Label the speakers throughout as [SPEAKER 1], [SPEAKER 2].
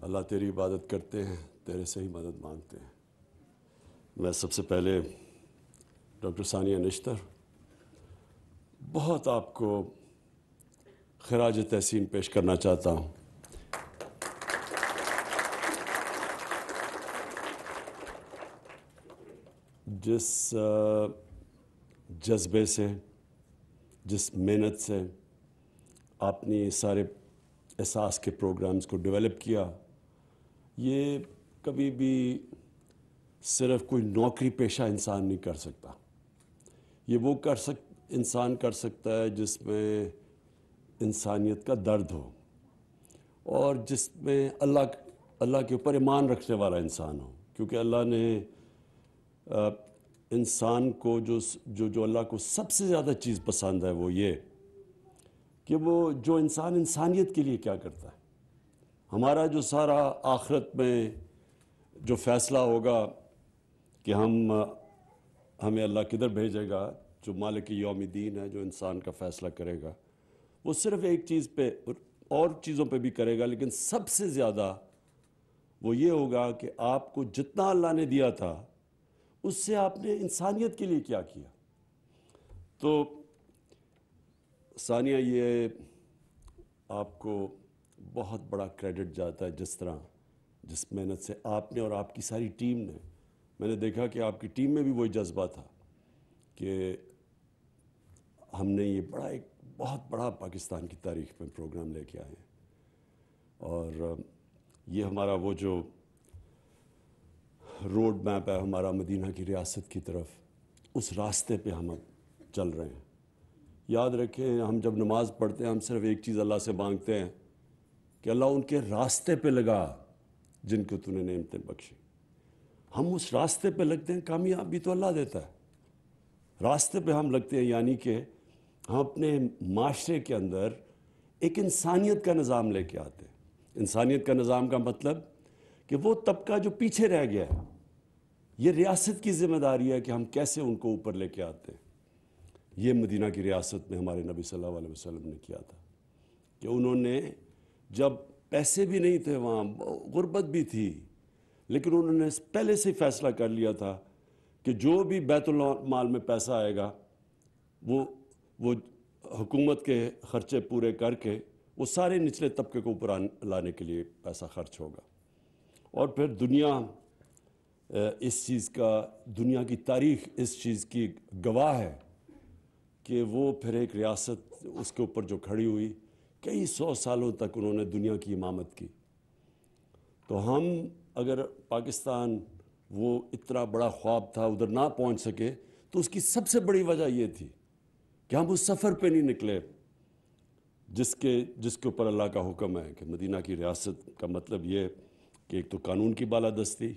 [SPEAKER 1] اللہ تیری عبادت کرتے ہیں، تیرے سے ہی مدد مانگتے ہیں۔ میں سب سے پہلے ڈاکٹر ثانیہ نشتر بہت آپ کو خراج تحسین پیش کرنا چاہتا ہوں۔ جس جذبے سے، جس محنت سے آپ نے سارے احساس کے پروگرامز کو ڈیولپ کیا، یہ کبھی بھی صرف کوئی نوکری پیشہ انسان نہیں کر سکتا۔ یہ وہ انسان کر سکتا ہے جس میں انسانیت کا درد ہو اور جس میں اللہ کے اوپر ایمان رکھنے والا انسان ہو، کیونکہ اللہ نے انسان کو جو اللہ کو سب سے زیادہ چیز پسند ہے وہ یہ کہ وہ جو انسان انسانیت کے لیے کیا کرتا ہے۔ ہمارا جو سارا آخرت میں جو فیصلہ ہوگا کہ ہمیں اللہ کدھر بھیجے گا، جو مالک یوم الدین ہے، جو انسان کا فیصلہ کرے گا، وہ صرف ایک چیز پہ اور چیزوں پہ بھی کرے گا، لیکن سب سے زیادہ وہ یہ ہوگا کہ آپ کو جتنا اللہ نے دیا تھا اس سے آپ نے انسانیت کے لیے کیا کیا۔ تو ثانیہ، یہ آپ کو بہت بڑا کریڈٹ جاتا ہے جس محنت سے آپ نے اور آپ کی ساری ٹیم نے، میں نے دیکھا کہ آپ کی ٹیم میں بھی وہی جذبہ تھا کہ ہم نے یہ ایک بہت بڑا پاکستان کی تاریخ میں پروگرام لے کے آئے ہیں، اور یہ ہمارا وہ جو روڈ میپ ہے ہمارا مدینہ کی ریاست کی طرف، اس راستے پہ ہم اب چل رہے ہیں۔ یاد رکھیں، ہم جب نماز پڑھتے ہیں ہم صرف ایک چیز اللہ سے مانگتے ہیں کہ اللہ ان کے راستے پہ لگا جن کو تو نے نعمتیں بخشی۔ ہم اس راستے پہ لگتے ہیں، کامیابی تو اللہ دیتا ہے، راستے پہ ہم لگتے ہیں، یعنی کہ ہم اپنے معاشرے کے اندر ایک انسانیت کا نظام لے کے آتے ہیں۔ انسانیت کا نظام کا مطلب کہ وہ طبقہ جو پیچھے رہ گیا ہے، یہ ریاست کی ذمہ داری ہے کہ ہم کیسے ان کو اوپر لے کے آتے ہیں۔ یہ مدینہ کی ریاست میں ہمارے نبی صلی اللہ علیہ وسلم نے کیا تھا کہ انہوں نے، جب پیسے بھی نہیں تھے، وہاں غربت بھی تھی، لیکن انہوں نے پہلے سے فیصلہ کر لیا تھا کہ جو بھی بیت المال میں پیسہ آئے گا وہ حکومت کے خرچے پورے کر کے وہ سارے نچلے طبقے کو اوپر لانے کے لیے پیسہ خرچ ہوگا۔ اور پھر دنیا دنیا کی تاریخ اس چیز کی گواہ ہے کہ وہ پھر ایک ریاست اس کے اوپر جو کھڑی ہوئی، کئی 100 سالوں تک انہوں نے دنیا کی امامت کی۔ تو ہم اگر پاکستان وہ اتنا بڑا خواب تھا ادھر نہ پہنچ سکے، تو اس کی سب سے بڑی وجہ یہ تھی کہ ہم اس سفر پہ نہیں نکلے جس کے اوپر اللہ کا حکم ہے کہ مدینہ کی ریاست کا مطلب یہ کہ ایک تو قانون کی بالادستی،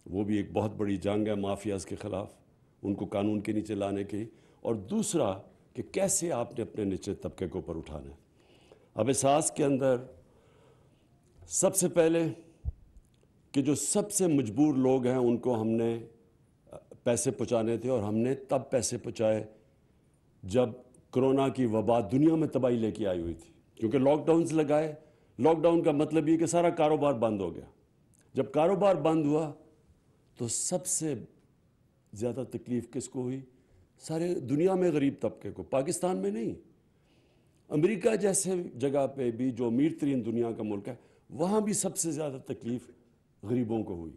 [SPEAKER 1] وہ بھی ایک بہت بڑی جنگ ہے مافیاز کے خلاف، ان کو قانون کے نیچے لانے کی، اور دوسرا کہ کیسے آپ نے اپنے نچلے طبقے کو اوپر اٹھانا ہے۔ اب احساس کے اندر سب سے پہلے کہ جو سب سے مجبور لوگ ہیں ان کو ہم نے پیسے پہنچانے تھے، اور ہم نے تب پیسے پہنچائے جب کرونا کی وبا دنیا میں تباہی لے کے آئی ہوئی تھی، کیونکہ لاک ڈاؤنز لگائے۔ لاک ڈاؤن کا مطلب یہ کہ سارا کاروبار بند ہو گیا۔ جب کاروبار بند ہوا تو سب سے زیادہ تکلیف کس کو ہوئی؟ سارے دنیا میں غریب طبقے کو، پاکستان میں نہیں۔ امریکہ جیسے جگہ پہ بھی جو امیر ترین دنیا کا ملک ہے، وہاں بھی سب سے زیادہ تکلیف غریبوں کو ہوئی،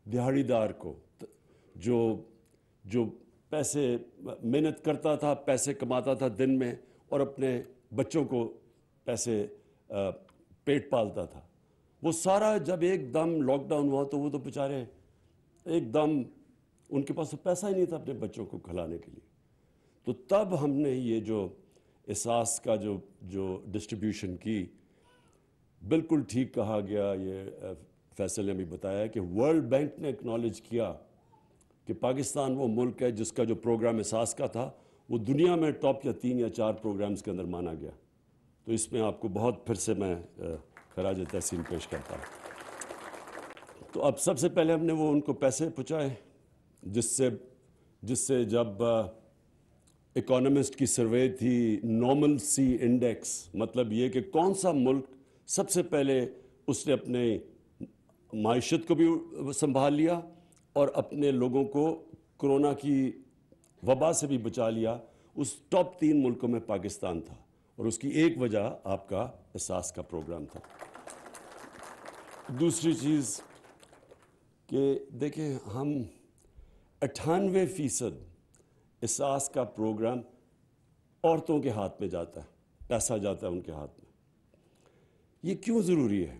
[SPEAKER 1] دہاڑی دار کو، جو پیسے محنت کرتا تھا، پیسے کماتا تھا دن میں، اور اپنے بچوں کو پیسے پیٹ پالتا تھا۔ وہ سارا جب ایک دم لاک ڈاؤن ہوا تو وہ تو بیچارے ایک دم ان کے پاس تو پیسہ ہی نہیں تھا اپنے بچوں کو کھلانے کے لیے۔ تو تب ہم نے یہ جو احساس کا جو ڈسٹریبیوشن کی، بالکل ٹھیک کہا گیا، یہ فیصل نے بھی بتایا کہ ورلڈ بینک نے اکنالج کیا کہ پاکستان وہ ملک ہے جس کا جو پروگرام احساس کا تھا وہ دنیا میں ٹاپ یا 3 یا 4 پروگرامز کے اندر مانا گیا۔ تو اس میں آپ کو بہت پھر سے میں خراج تحسین پیش کرتا ہوں۔ تو اب سب سے پہلے ہم نے وہ ان کو پیسے پہنچائے، جس سے جب اکانومسٹ کی سروے تھی نارمل سی انڈیکس، مطلب یہ کہ کون سا ملک سب سے پہلے اس نے اپنے معیشت کو بھی سنبھال لیا اور اپنے لوگوں کو کرونا کی وبا سے بھی بچا لیا۔ اس ٹاپ 3 ملکوں میں پاکستان تھا، اور اس کی ایک وجہ آپ کا احساس کا پروگرام تھا۔ دوسری چیز کہ دیکھیں، ہم 98% احساس کا پروگرام عورتوں کے ہاتھ میں جاتا ہے، پیسہ جاتا ہے ان کے ہاتھ میں۔ یہ کیوں ضروری ہے؟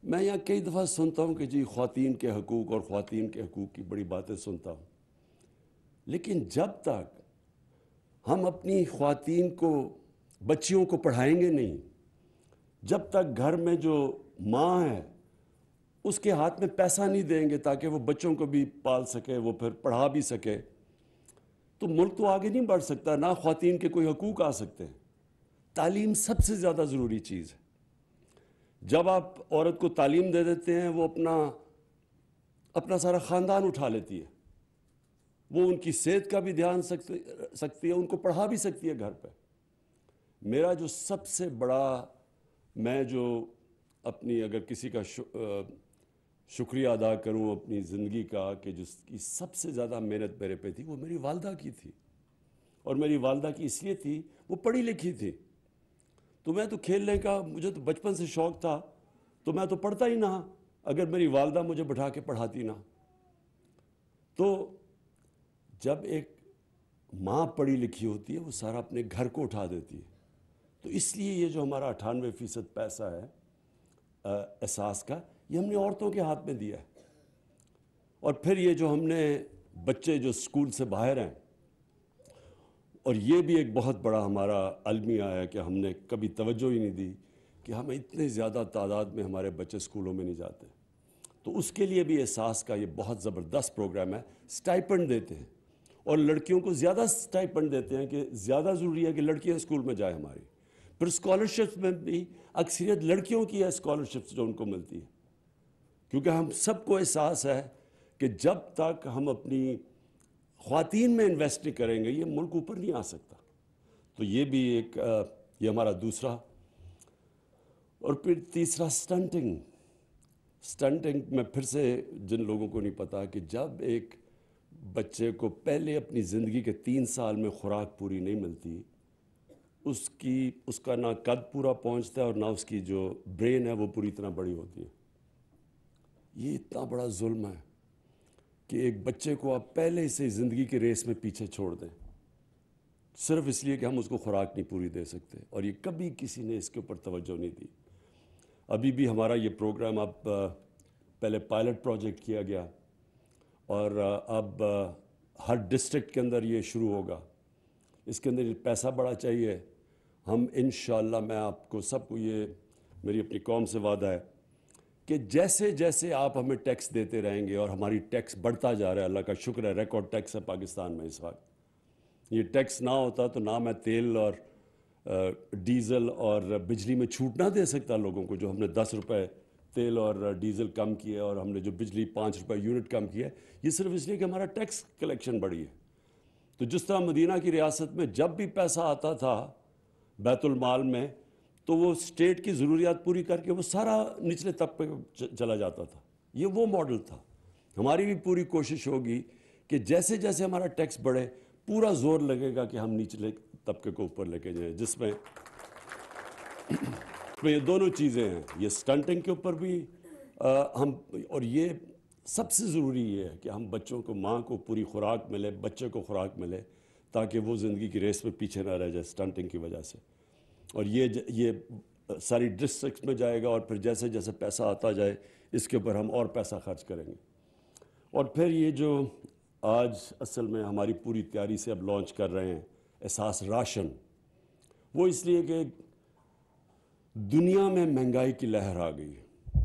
[SPEAKER 1] میں یہاں کئی دفعہ سنتا ہوں کہ جی خواتین کے حقوق اور خواتین کے حقوق کی بڑی باتیں سنتا ہوں، لیکن جب تک ہم اپنی خواتین کو، بچیوں کو پڑھائیں گے نہیں، جب تک گھر میں جو ماں ہے اس کے ہاتھ میں پیسہ نہیں دیں گے تاکہ وہ بچوں کو بھی پال سکے، وہ پھر پڑھا بھی سکے، تو ملک تو آگے نہیں بڑھ سکتا، نہ خواتین کے کوئی حقوق آ سکتے ہیں۔ تعلیم سب سے زیادہ ضروری چیز ہے۔ جب آپ عورت کو تعلیم دے دیتے ہیں، وہ اپنا سارا خاندان اٹھا لیتی ہے، وہ ان کی صحت کا بھی دھیان سکتی ہے، ان کو پڑھا بھی سکتی ہے گھر پہ۔ میرا جو سب سے بڑا، میں جو اپنی اگر کسی کا شکریہ ادا کروں اپنی زندگی کا، کہ جس کی سب سے زیادہ محنت میرے پہ تھی، وہ میری والدہ کی تھی۔ اور میری والدہ کی اس لیے تھی، وہ پڑھی لکھی تھی، تو میں تو کھیلنے کا، مجھے تو بچپن سے شوق تھا، تو میں تو پڑھتا ہی نہ اگر میری والدہ مجھے بٹھا کے پڑھاتی نہ۔ تو جب ایک ماں پڑھی لکھی ہوتی ہے، وہ سارا اپنے گھر کو اٹھا دیتی ہے۔ تو اس لیے یہ جو ہمارا 98% پیسہ ہے احساس کا، یہ ہم نے عورتوں کے ہاتھ میں دیا ہے۔ اور پھر یہ جو ہم نے بچے جو اسکول سے باہر ہیں، اور یہ بھی ایک بہت بڑا ہمارا المیہ ہے کہ ہم نے کبھی توجہ ہی نہیں دی کہ ہمیں اتنے زیادہ تعداد میں ہمارے بچے اسکولوں میں نہیں جاتے، تو اس کے لیے بھی احساس کا یہ بہت زبردست پروگرام ہے۔ سٹائپنڈ دیتے ہیں، اور لڑکیوں کو زیادہ سٹائپنڈ دیتے ہیں کہ زیادہ ضروری ہے کہ لڑکیاں اسکول میں جائیں ہماری۔ پھر اسکالرشپس میں بھی اکثریت لڑکیوں کی ہے، اسکالرشپس جو ان کو ملتی ہے، کیونکہ ہم سب کو احساس ہے کہ جب تک ہم اپنی خواتین میں انویسٹ نہیں کریں گے، یہ ملک اوپر نہیں آ سکتا۔ تو یہ بھی ایک یہ ہمارا دوسرا۔ اور پھر تیسرا سٹنٹنگ میں پھر سے جن لوگوں کو نہیں پتا کہ جب ایک بچے کو پہلے اپنی زندگی کے 3 سال میں خوراک پوری نہیں ملتی، اس کا نہ قد پورا پہنچتا ہے اور نہ اس کی جو برین ہے وہ پوری طرح بڑی ہوتی ہے۔ یہ اتنا بڑا ظلم ہے کہ ایک بچے کو آپ پہلے سے زندگی کی ریس میں پیچھے چھوڑ دیں، صرف اس لیے کہ ہم اس کو خوراک نہیں پوری دے سکتے، اور یہ کبھی کسی نے اس کے اوپر توجہ نہیں دی۔ ابھی بھی ہمارا یہ پروگرام اب پہلے پائلٹ پروجیکٹ کیا گیا، اور اب ہر ڈسٹرکٹ کے اندر یہ شروع ہوگا۔ اس کے اندر پیسہ بڑا چاہیے۔ ہم انشاءاللہ، میں آپ کو سب کو، یہ میری اپنی قوم سے وعدہ ہے کہ جیسے جیسے آپ ہمیں ٹیکس دیتے رہیں گے، اور ہماری ٹیکس بڑھتا جا رہا ہے، اللہ کا شکر ہے، ریکارڈ ٹیکس ہے پاکستان میں اس وقت۔ یہ ٹیکس نہ ہوتا تو نہ میں تیل اور ڈیزل اور بجلی میں چھوٹ نہ دے سکتا لوگوں کو، جو ہم نے 10 روپے تیل اور ڈیزل کم کیے، اور ہم نے جو بجلی 5 روپے یونٹ کم کیا ہے، یہ صرف اس لیے کہ ہمارا ٹیکس کلیکشن بڑھی ہے۔ تو جس طرح مدینہ کی ریاست میں جب بھی پیسہ آتا تھا بیت المال میں، تو وہ اسٹیٹ کی ضروریات پوری کر کے وہ سارا نچلے طبقے کو چلا جاتا تھا۔ یہ وہ ماڈل تھا۔ ہماری بھی پوری کوشش ہوگی کہ جیسے جیسے ہمارا ٹیکس بڑھے، پورا زور لگے گا کہ ہم نچلے طبقے کو اوپر لے کے جائیں، جس میں یہ دونوں چیزیں ہیں، یہ سٹنٹنگ کے اوپر بھی ہم، اور یہ سب سے ضروری یہ ہے کہ ہم بچوں کو، ماں کو پوری خوراک ملے، بچے کو خوراک ملے، تاکہ وہ زندگی کی ریس میں پیچھے نہ رہ جائے سٹنٹنگ کی وجہ سے۔ اور یہ ساری ڈسٹرکٹس میں جائے گا، اور پھر جیسے جیسے پیسہ آتا جائے اس کے اوپر ہم اور پیسہ خرچ کریں گے۔ اور پھر یہ جو آج اصل میں ہماری پوری تیاری سے اب لانچ کر رہے ہیں احساس راشن، وہ اس لیے کہ دنیا میں مہنگائی کی لہر آ گئی ہے۔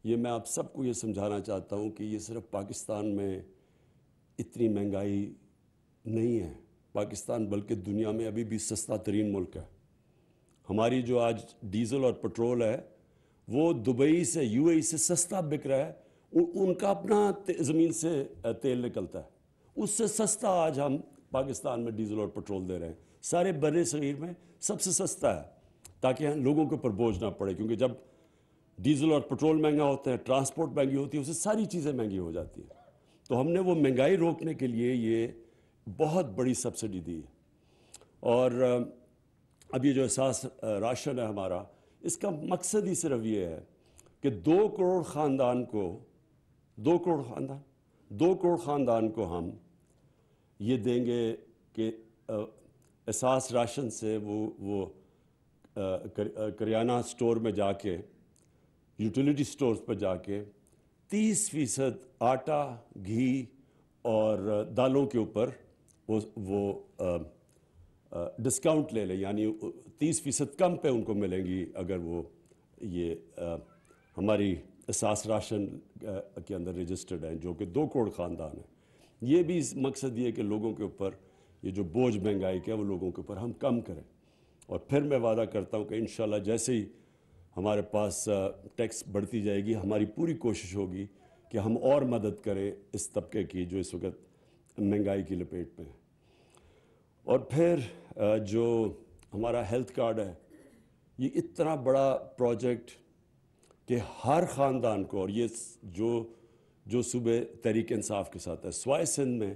[SPEAKER 1] یہ میں آپ سب کو یہ سمجھانا چاہتا ہوں کہ یہ صرف پاکستان میں اتنی مہنگائی نہیں ہے، پاکستان بلکہ دنیا میں ابھی بھی سستا ترین ملک ہے۔ ہماری جو آج ڈیزل اور پٹرول ہے، وہ دبئی سے، یو اے ای سے سستا بک رہا ہے۔ ان کا اپنا زمین سے تیل نکلتا ہے، اس سے سستا آج ہم پاکستان میں ڈیزل اور پٹرول دے رہے ہیں۔ سارے بر صغیر میں سب سے سستا ہے، تاکہ لوگوں کے اوپر بوجھ نہ پڑے، کیونکہ جب ڈیزل اور پٹرول مہنگا ہوتا ہے, ٹرانسپورٹ مہنگی ہوتی ہے, اسے ساری چیزیں مہنگی ہو جاتی ہیں. تو ہم نے وہ مہنگائی روکنے کے لیے یہ بہت بڑی سبسڈی دی ہے. اور اب یہ جو احساس راشن ہے ہمارا, اس کا مقصد ہی صرف یہ ہے کہ 2 کروڑ خاندان کو 2 کروڑ خاندان کو ہم یہ دیں گے کہ احساس راشن سے وہ کریانہ سٹور میں جا کے, یوٹیلیٹی سٹورز پر جا کے 30% آٹا, گھی اور دالوں کے اوپر وہ ڈسکاؤنٹ لے لیں, یعنی 30% کم پہ ان کو ملیں گی اگر وہ یہ ہماری احساس راشن کے اندر رجسٹرڈ ہیں, جو کہ 2 کروڑ خاندان ہیں. یہ بھی مقصد یہ ہے کہ لوگوں کے اوپر یہ جو بوجھ مہنگائی کا ہے وہ لوگوں کے اوپر ہم کم کریں. اور پھر میں وعدہ کرتا ہوں کہ انشاءاللہ جیسے ہی ہمارے پاس ٹیکس بڑھتی جائے گی, ہماری پوری کوشش ہوگی کہ ہم اور مدد کریں اس طبقے کی جو اس وقت مہنگائی کی لپیٹ میں ہے. اور پھر جو ہمارا ہیلتھ کارڈ ہے, یہ اتنا بڑا پروجیکٹ کہ ہر خاندان کو, اور یہ جو صوبے تحریک انصاف کے ساتھ ہے, سوائے سندھ میں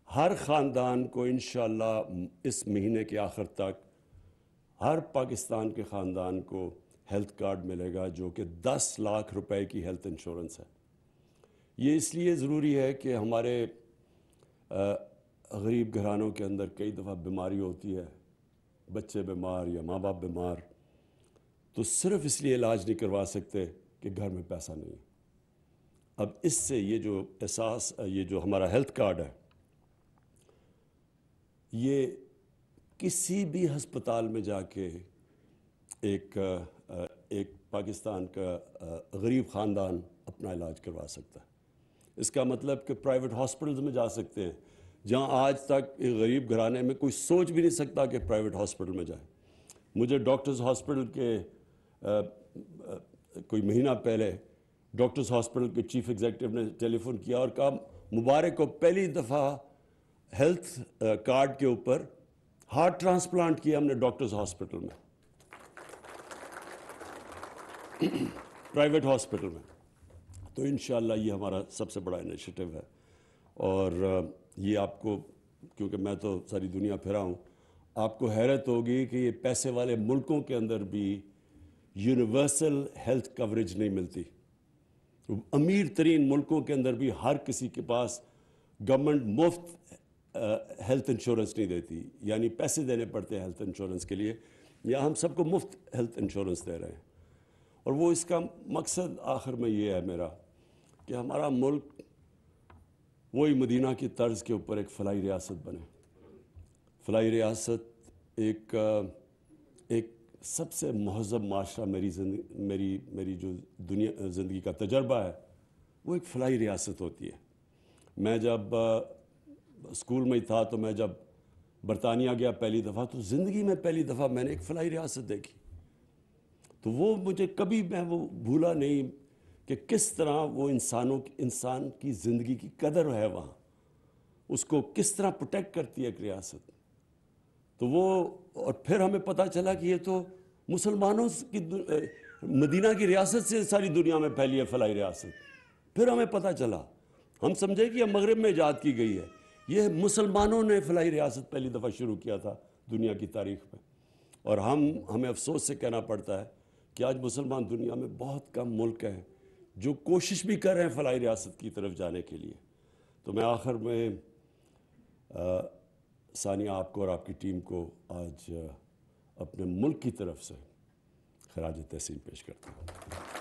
[SPEAKER 1] ہر خاندان کو انشاءاللہ اس مہینے کے آخر تک ہر پاکستان کے خاندان کو ہیلتھ کارڈ ملے گا, جو کہ 10 لاکھ روپے کی ہیلتھ انشورنس ہے. یہ اس لیے ضروری ہے کہ ہمارے غریب گھرانوں کے اندر کئی دفعہ بیماری ہوتی ہے, بچے بیمار یا ماں باپ بیمار, تو صرف اس لیے علاج نہیں کروا سکتے کہ گھر میں پیسہ نہیں ہے. اب اس سے یہ جو احساس, یہ جو ہمارا ہیلتھ کارڈ ہے, یہ کسی بھی ہسپتال میں جا کے ایک پاکستان کا غریب خاندان اپنا علاج کروا سکتا ہے. اس کا مطلب کہ پرائیویٹ ہاسپٹلز میں جا سکتے ہیں, جہاں آج تک ایک غریب گھرانے میں کوئی سوچ بھی نہیں سکتا کہ پرائیویٹ ہاسپٹل میں جائے. مجھے ڈاکٹرز ہاسپٹل کے کوئی مہینہ پہلے ڈاکٹرز ہاسپٹل کے چیف ایگزیکٹو نے ٹیلی فون کیا اور کہا مبارک کو پہلی دفعہ ہیلتھ کارڈ کے اوپر ہارٹ ٹرانسپلانٹ کیا ہم نے ڈاکٹرز ہاسپٹل میں, پرائیویٹ ہاسپٹل میں. تو انشاءاللہ یہ ہمارا سب سے بڑا انیشیٹو ہے. اور یہ آپ کو, کیونکہ میں تو ساری دنیا پھرا ہوں, آپ کو حیرت ہوگی کہ یہ پیسے والے ملکوں کے اندر بھی یونیورسل ہیلتھ کوریج نہیں ملتی. امیر ترین ملکوں کے اندر بھی ہر کسی کے پاس گورنمنٹ مفت ہیلتھ انشورنس نہیں دیتی, یعنی پیسے دینے پڑتے ہیں ہیلتھ انشورنس کے لیے. یا ہم سب کو مفت ہیلتھ انشورنس دے رہے ہیں. اور وہ اس کا مقصد آخر میں یہ ہے میرا کہ ہمارا ملک وہی مدینہ کی طرز کے اوپر ایک فلاحی ریاست بنے. فلاحی ریاست ایک سب سے مہذب معاشرہ, میری جو زندگی کا تجربہ ہے وہ ایک فلاحی ریاست ہوتی ہے. میں جب اسکول میں تھا تو میں جب برطانیہ گیا پہلی دفعہ, تو زندگی میں پہلی دفعہ میں نے ایک فلاحی ریاست دیکھی. تو وہ مجھے کبھی میں وہ بھولا نہیں کہ کس طرح وہ انسان کی زندگی کی قدر ہے وہاں, اس کو کس طرح پروٹیکٹ کرتی ہے ایک ریاست. تو وہ, اور پھر ہمیں پتہ چلا کہ یہ تو مسلمانوں کی مدینہ کی ریاست سے ساری دنیا میں پھیلی ہے فلاحی ریاست. پھر ہمیں پتہ چلا, ہم سمجھے کہ یہ مغرب میں ایجاد کی گئی ہے, یہ مسلمانوں نے فلاحی ریاست پہلی دفعہ شروع کیا تھا دنیا کی تاریخ میں. اور ہمیں افسوس سے کہنا پڑتا ہے کہ آج مسلمان دنیا میں بہت کم ملک ہیں جو کوشش بھی کر رہے ہیں فلاحی ریاست کی طرف جانے کے لیے. تو میں آخر میں ثانیہ آپ کو اور آپ کی ٹیم کو آج اپنے ملک کی طرف سے خراج تحسین پیش کرتا ہوں.